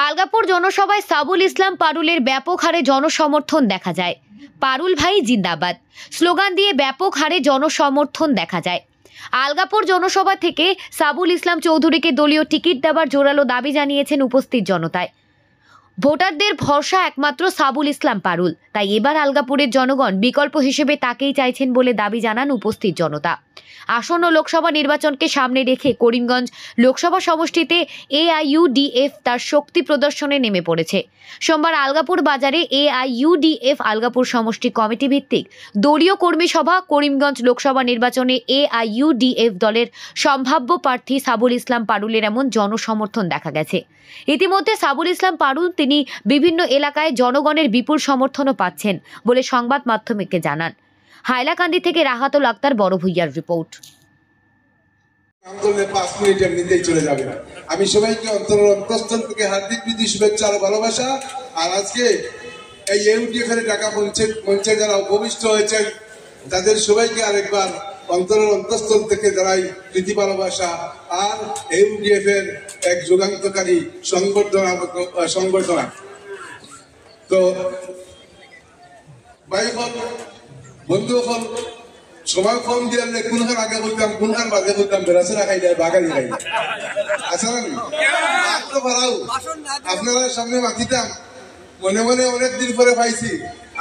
আলগাপুর জনসভায় সাবুল ইসলাম পারুলের ব্যাপক হারে জনসমর্থন দেখা যায়। পারুল ভাই জিন্দাবাদ স্লোগান দিয়ে ব্যাপক হারে জনসমর্থন দেখা যায়। আলগাপুর জনসভা থেকে সাবুল ইসলাম চৌধুরীকে দলীয় টিকিট দেওয়ার জোরালো দাবি জানিয়েছেন উপস্থিত জনতায়। ভোটারদের ভরসা একমাত্র সাবুল ইসলাম পারুল, তাই এবার আলগাপুরের জনগণ বিকল্প হিসেবে তাকেই চাইছেন বলে দাবি জানান উপস্থিত জনতা। আসন্ন লোকসভা নির্বাচনকে সামনে রেখে করিমগঞ্জ লোকসভা সমষ্টিতে AIUDF তার শক্তি প্রদর্শনে নেমে পড়েছে। সোমবার আলগাপুর বাজারে AIUDF আলগাপুর সমষ্টি কমিটি ভিত্তিক দলীয় কর্মী সভা। করিমগঞ্জ লোকসভা নির্বাচনে AIUDF দলের সম্ভাব্য প্রার্থী সাবুল ইসলাম পারুলের এমন জনসমর্থন দেখা গেছে। ইতিমধ্যে সাবুল ইসলাম পারুল তিনি বিভিন্ন এলাকায় জনগণের বিপুল সমর্থনও পাচ্ছেন বলে সংবাদ মাধ্যমকে জানান। হাইলাকান্দি থেকে রাহাতুল আক্তার, বড় ভুইয়ার রিপোর্ট। আমি সবাইকে অন্তঃস্থল থেকে হার্দিক প্রীতি, শুভেচ্ছা আর ভালোবাসা। আর আজকে এই ইউডিএফ এর ঢাকা মঞ্চে যারা উপবিষ্ট হয়েছেন তাদের সবাইকে আরেকবার অন্তরের অন্তঃস্থল থেকে জানাই প্রীতি ভালোবাসা আর ইউডিএফ এর এক যুগান্তকারী সংবর্ধনা। তো ভাই বন্ধু হল সময় কম দিয়ে কোনখান আগে বলতাম কোনখান বাদে বলতাম বেড়াচেরা খাই যায় বাগানি খাই আচ্ছা তো ভাড়াও আপনারা সামনে মাতিতাম মনে মনে অনেকদিন পরে পাইছি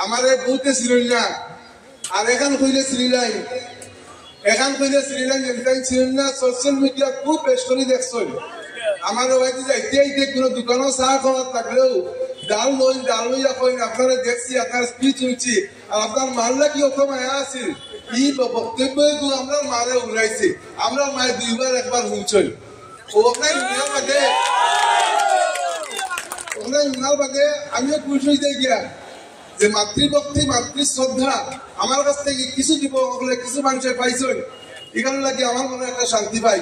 আমার বউতে ছিল না আর এখান কইলে শ্রীলাই এখান কইলে শ্রীলাই ছিল না। সোশ্যাল মিডিয়া খুব বেশ করে দেখছেন আমার বাড়িতে যাইতে যাইতে কোনো দোকানও চা খাওয়ার থাকলেও ডাল লইয়া কইন আপনারা দেখছি আপনার স্পিচ শুনছি আর আপনার মারলা কি অত মায়া আছিল ই বক্তব্য আমরা মারে উড়াইছি আমরা মায়ের দুইবার একবার শুনছেন ও আপনার উনার বাদে আমিও খুশি হয়ে যাই গিয়া যে মাতৃভক্তি মাতৃশ্রদ্ধা আমার কাছ থেকে কিছু যুবক হলে কিছু মানুষের পাইছেন এখানে লাগে আমার মনে একটা শান্তি পাই।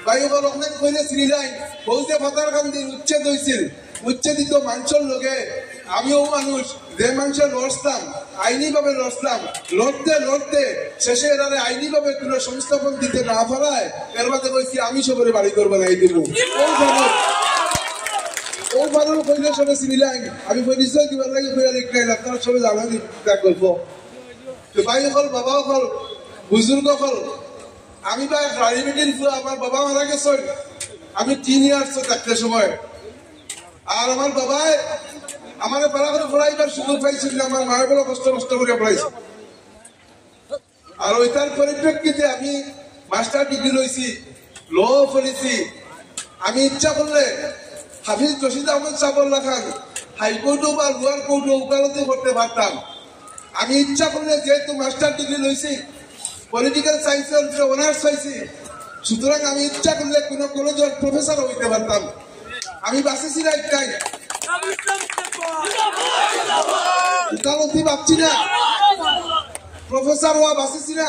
ভাই ওখানে কইলে শ্রীলাই বলতে ফাতার কান্দির উচ্ছেদ হয়েছিল উচ্ছেদিত মানুষের লোকে আমিও মানুষ যে মানুষের লড়তাম আইনি ভাবে লড়তে শেষে এরারে আইনি ভাবে কোন সংস্থাপন দিতে না পারায় এর মধ্যে বলছি আমি সবাই বাড়ি করবো না এই দিব ও বাদল কইলে সবে শ্রীলাই আমি পরিচয় দিবার লাগে আপনারা সবাই জানানি গল্প। তো ভাই হল বাবা হল বুজুর্গ হল আমি বা প্রাইভেটের আমার বাবা মারা গেছেন আমি 3 ইয়ার্স থাকতে সময় আর আমার বাবাই আমার পাড়া করে পড়াইবার সুযোগ পাইছিল আমার মায়ের বড় কষ্ট করে পড়াইছে আর ওইটার পরিপ্রেক্ষিতে আমি মাস্টার ডিগ্রি লইছি ল পড়েছি। আমি ইচ্ছা করলে হাফিজ রশিদ আহমদ সাবুল্লাহ খান হাইকোর্টও বা লোয়ার কোর্টও ওকালতি করতে পারতাম। আমি ইচ্ছা করলে যেহেতু মাস্টার ডিগ্রি লইছি পলিটিক্যাল সায়েন্সের অনার্স হয়েছি সুতরাং আমি ইচ্ছা করলে কোন কলেজের প্রফেসর হইতে পারতাম। আমি বাঁচেছি না একটাই ওকালতি ভাবছি না প্রফেসর হওয়া বাঁচেছি না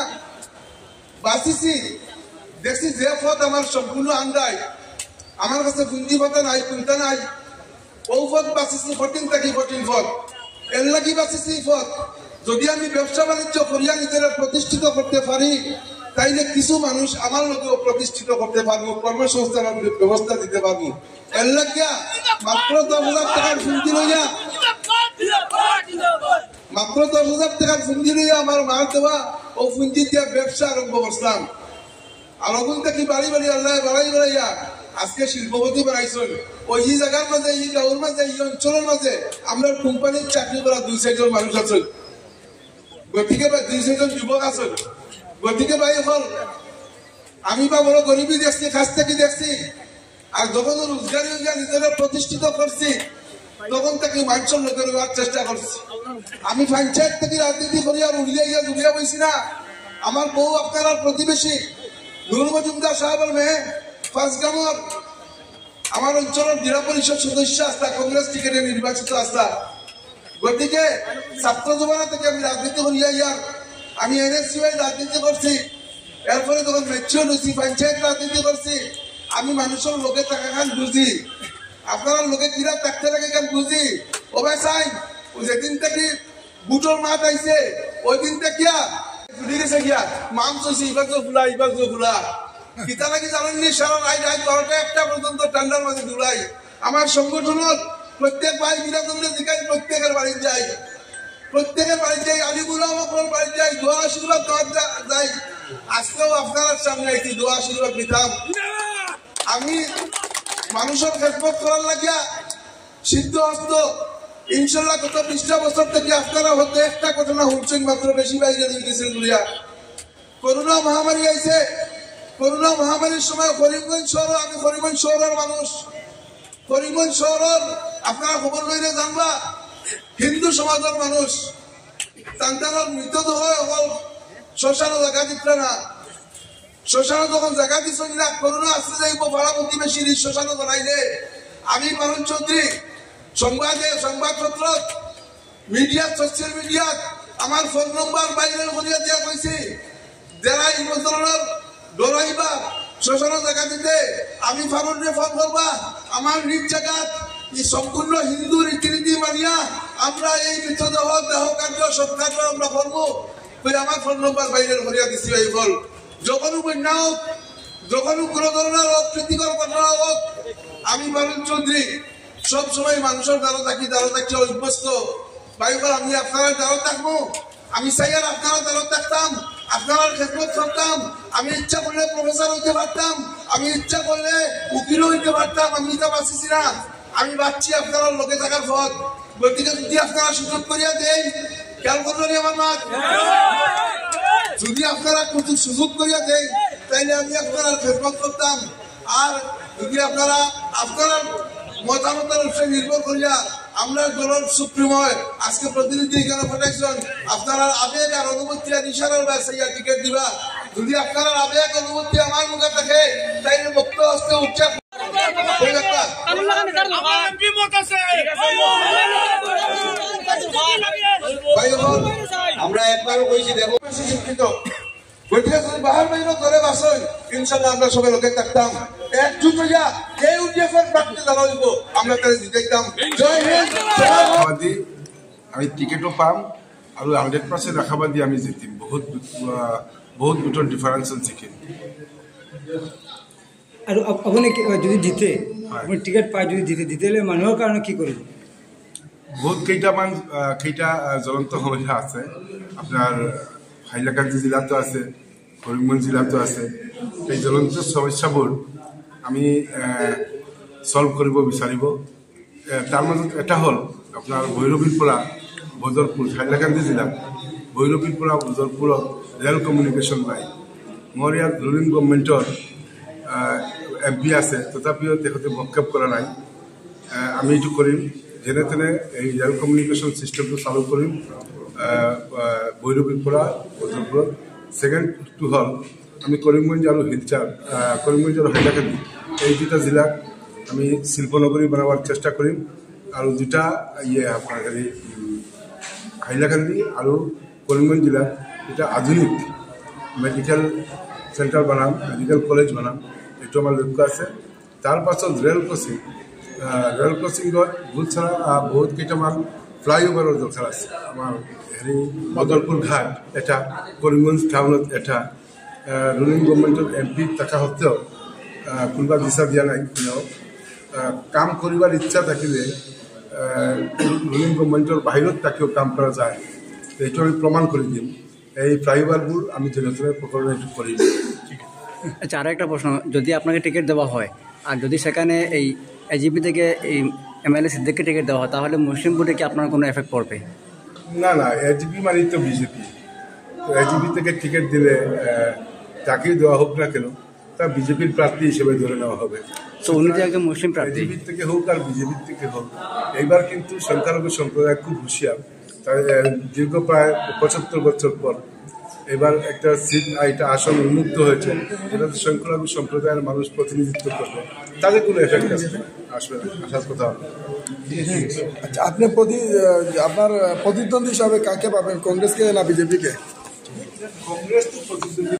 বাঁচেছি দেখছি যে পথ আমার সম্পূর্ণ আন্দায় আমার কাছে পুঁজি ভাতা নাই চিন্তা নাই ও পথ বাঁচেছি কঠিন থাকি কঠিন পথ এর লাগি বাঁচেছি পথ যদি আমি ব্যবসা বাণিজ্য করিয়া নিজেরা প্রতিষ্ঠিত করতে পারি তাইলে কিছু মানুষ আমার লোকেও প্রতিষ্ঠিত করতে পারবো কর্মসংস্থানের ব্যবস্থা দিতে পারবো। এর লাগিয়া মাত্র 10,000 টাকার পুঁজি লইয়া আমার মার দেওয়া ও পুঁজি দিয়া ব্যবসা আরম্ভ করলাম। আর ওখান থেকে বাড়ি আল্লাহ বাড়াইয়া আজকে শিল্পপতি বানাইছেন ওই জায়গার মাঝে এই গাঁওর মাঝে এই অঞ্চলের মাঝে আমরা কোম্পানির চাকরি করা 2-4 জন মানুষ আছেন গতিকে 2-4 জন যুবক আছেন। গতিকে ভাই হল আমি বা বড় গরিবী দেখছি কাছ থেকে দেখছি আর যখন রোজগারি নিজেরা প্রতিষ্ঠিত করছি তখন থেকে মানুষের লোকের হওয়ার চেষ্টা করছি। আমি পঞ্চায়েত থেকে রাজনীতি করি আর উড়িয়া বইছি না। আমার বউ আপনার প্রতিবেশী নূর মজুমদার সাহেবের মেয়ে পাঁচগামর আমার অঞ্চলের জেলা পরিষদ সদস্য আসতা কংগ্রেস টিকেটে নির্বাচিত আসতা। গতিকে ছাত্র জমানা থেকে আমি রাজনীতি করিয়া আমি NSCI রাজনীতি করছি এরপরে তখন মেচুর হয়েছি পঞ্চায়েত রাজনীতি করছি আমি মানুষের লোকে টাকা খান বুঝি, আপনারা লোকে কিরা থাকতে লাগে কেন বুঝি। ও ভাই সাই যেদিন থেকে বুটোর মাছ আইছে ওই দিন থেকে গেছে গিয়া মাংস এবার তো ফুলা এবার তো ফুলা কিতা নাকি জানেননি সারা রাত রাত 12টা 1টা পর্যন্ত ঠান্ডার মাঝে দুলাই। আমার সংগঠনের প্রত্যেক ভাই বিরাজনদের দিকে প্রত্যেকের বাড়ি যাই, প্রত্যেকের বাড়ি যাই, আলিগুলাম বাড়ি যাই, দোয়া আশীর্বাদ যাই। আজকেও আপনার সামনে একটি দোয়া আশীর্বাদ দিতাম। আমি মানুষের খেদমত করার লাগিয়া সিদ্ধ হস্ত ইনশাল্লাহ গত 20টা বছর থেকে আপনারা হতে একটা ঘটনা শুনছেন মাত্র, বেশি বাইরে দিতেছেন দুনিয়া। করোনা মহামারী আইছে, করোনা মহামারীর সময় করিমগঞ্জ শহর, আমি করিমগঞ্জ শহরের মানুষ, করিমগঞ্জ শহরের আপনারা খবর লইলে জানবা হিন্দু সমাজের মানুষ তান্তানোর মৃতদেহ হল শ্মশান জায়গা দিতে না, শ্মশান যখন জায়গা দিচ্ছেন না করোনা আসতে যাইব পাড়া প্রতিবেশী শ্মশান জানাইলে আমি পারুল চৌধুরী সংবাদপত্র মিডিয়া সোশ্যাল মিডিয়াত আমার ফোন নম্বর বাইরে করিয়া দিয়া কইছি, যারা এই ধরনের ডরাইবা শ্মশান জায়গা দিতে আমি ফারুলরে ফোন করবা। আমার নিজ জায়গাত সম্পূর্ণ হিন্দু রীতিনীতি মানিয়া আমরা এই মৃতদেহ দেহ কার্য সৎকার্য আমরা করবো। আমার ফোন নম্বর বাইরে করিয়া দিছি। এই ফল যখনও বন্যা হোক, যখনও কোনো ধরনের অপ্রীতিকর ঘটনা হোক, আমি পারুল চৌধুরী সবসময় মানুষের দ্বারা থাকছে অভ্যস্ত। ভাইবার আমি আপনারা দ্বারা থাকবো, আমি চাইয়ার আপনারা দ্বারা থাকতাম, আপনারা খেদমত করতাম। আমি ইচ্ছা করলে প্রফেসর হইতে পারতাম, আমি ইচ্ছা করলে উকিল হইতে পারতাম, আমি তা বাঁচিছি না। আমি বাঁচছি আপনারা লোকে থাকার পথ। গতিকে যদি আপনারা সুযোগ করিয়া দেন, খেয়াল করলেন আমার মাঠ, যদি আপনারা সুযোগ করিয়া দেন তাইলে আমি আপনারা খেদমত করতাম। আর যদি আপনারা মতামতের উপরে নির্ভর করিয়া আমরা দলের সুপ্রিময় আজকে প্রতিনিধি এখানে পাঠাইছেন, আপনারা আবেগ আর অনুভূতি আর ইশারার ব্যবসায়ী টিকিট দিবা। যদি আপনারা আবেগ অনুভূতি আমার মুখে থাকে তাইলে বক্তব্য হস্তে উঠছে। আমরা একবারও কইছি দেখো শিক্ষিত, গতিকে যদি বাহার বাইরে ধরে বাসই ইনশাল্লাহ আমরা সবাই লোকে থাকতাম একজুট হইয়া কে ইউডিএফের প্রার্থী দাঁড়া হইব আমরা তাদের জিতাইতাম। জয় হিন্দ। আমি টিকেটও পাম আৰু 100% আশাবাদী আমি জিতিম। বহুত ভোটৰ ডিফাৰেন্স জিকিম। আৰু আপুনি যদি জিতে, আপুনি টিকেট পাই যদি জিতেলে মানুহৰ কাৰণে কি কৰিব? বহুত কেইটা জ্বলন্ত সমস্যা আছে। আপোনাৰ হাইলাকান্দি জিলাতো আছে, করিমগঞ্জ জিলাতো আছে। এই জ্বলন্ত সমস্যাবোৰ আমি সলভ কৰিব বিচাৰিব। তাৰ মাজত এটা হ'ল আপোনাৰ ভৈৰৱীৰ পৰা বজৰপুৰ, হাইলাকান্দি জিলাত ভৈৰৱীৰ পৰা বজৰপুৰত ৰেল কমিউনিকেশ্যন নাই। মোৰ ইয়াত ৰুলিং গভৰ্ণমেণ্টৰ MP আছে, তথাপিও তেখেতে ভক্ষেপ কৰা নাই। আমি এইটো কৰিম, যেনে তেনে এই ৰেল কমিউনিকেশ্যন চিষ্টেমটো চালু কৰিম ভৈৰৱীৰ পৰা বজৰপুৰত। ছেকেণ্ডটো হ'ল আমি কৰিমগঞ্জ আৰু শিলচৰ, কৰিমগঞ্জ আৰু হাইলাকান্দি এই দুটা জিলাক আমি শিল্পনগরী বানাবার চেষ্টা করিম। আর দুটা আপনার হাইলাকান্দি আর করিমগঞ্জ জেলার এটা আধুনিক মেডিকেল সেন্টার বানাম, মেডিকেল কলেজ বানাম, এইটো আমার লক্ষ্য আছে। তার পাছত রেল ক্রসিংত বহুত সারা বহুত কেইটামান ফ্লাইওভারের দরকার আছে। আমার বদরপুর ঘাট এটা, করিমগঞ্জ টাউনত এটা। রুলিং গভর্নমেন্টের MP থাকা সত্ত্বেও কোনোবা দিশা দিয়া নাই। কাম করিবার ইচ্ছা থাকিলে রুলিং গভর্নমেন্টের বাহিৰত থাকিও কাম করা যায়, এইটো আমি প্রমাণ করে দিম। এই ফ্লাইওভারবোৰ আমি যেনে তেনে প্রকরণে এইটো করি। আচ্ছা, আরও একটা প্রশ্ন, যদি আপনাকে টিকিট দেওয়া হয় আর যদি সেখানে এই AGP থেকে এই MLA সিদ্দিককে টিকিট দেওয়া হয়, তাহলে মুসলিম ভোটে কি আপনার কোনো এফেক্ট পড়বে? না, AGP মানে তো বিজেপি। তো AGP থেকে টিকিট দিলে যাকেই দেওয়া হোক না কেন তা বিজেপির প্রার্থী হিসেবে ধরে নেওয়া হবে। তো উনি যে একজন মুসলিম প্রার্থী, AGP থেকে হোক আর বিজেপির থেকে হোক, এইবার কিন্তু সংখ্যালঘু সম্প্রদায় খুব হুঁশিয়ার। দীর্ঘ প্রায় 75 বছর পর এবার একটা সিট, এটা আসন উন্মুক্ত হয়েছে, এটাতে সংখ্যালঘু সম্প্রদায়ের মানুষ প্রতিনিধিত্ব করবে, তাদের কোনো এফেক্ট আসবে না, আসার কথা। আচ্ছা, আপনি আপনার প্রতিদ্বন্দ্বী হিসাবে কাকে পাবেন, কংগ্রেসকে না বিজেপিকে? কংগ্রেস তো প্রতিদ্বন্দ্বী